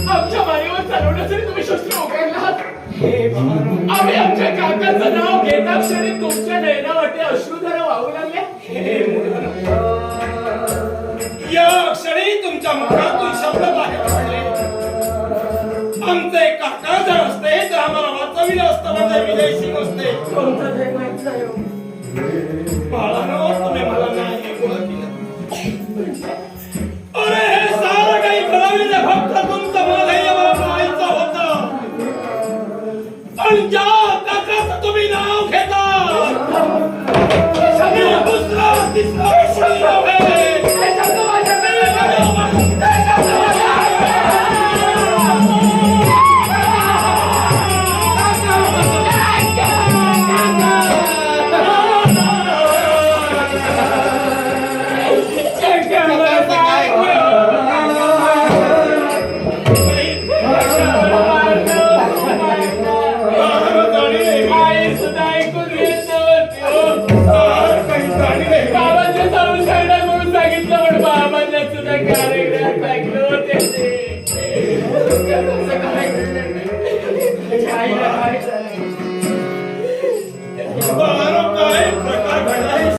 आमच्या मानेवर चालवण्यासाठी तुम्ही शस्त्र उघडलात. आम्ही आमच्या काकाचं नाव घेता क्षणी तुमच्या नयनावाटे अश्रुधारा वाहू लागल्या. या क्षणी तुमच्या मुखातून शब्द बाहेर पडले. आमचे काका जर असते तर आम्हाला वाचविलं असतं म्हणजे विजयसिंग असते. कोणता जय माहित नाही. बाळानो तुम्ही मला नाही ओळखलं. अरे हे सारं काही कळविलं फक्त तुमचं मला मला पाहायचं होतं. पण ज्या काकाचं तुम्ही नाव घेता दुसरा तिसरा विषय नव्हे. सांगितलं पण बाबांना सुद्धा कार्यक्रम टाकलं होते.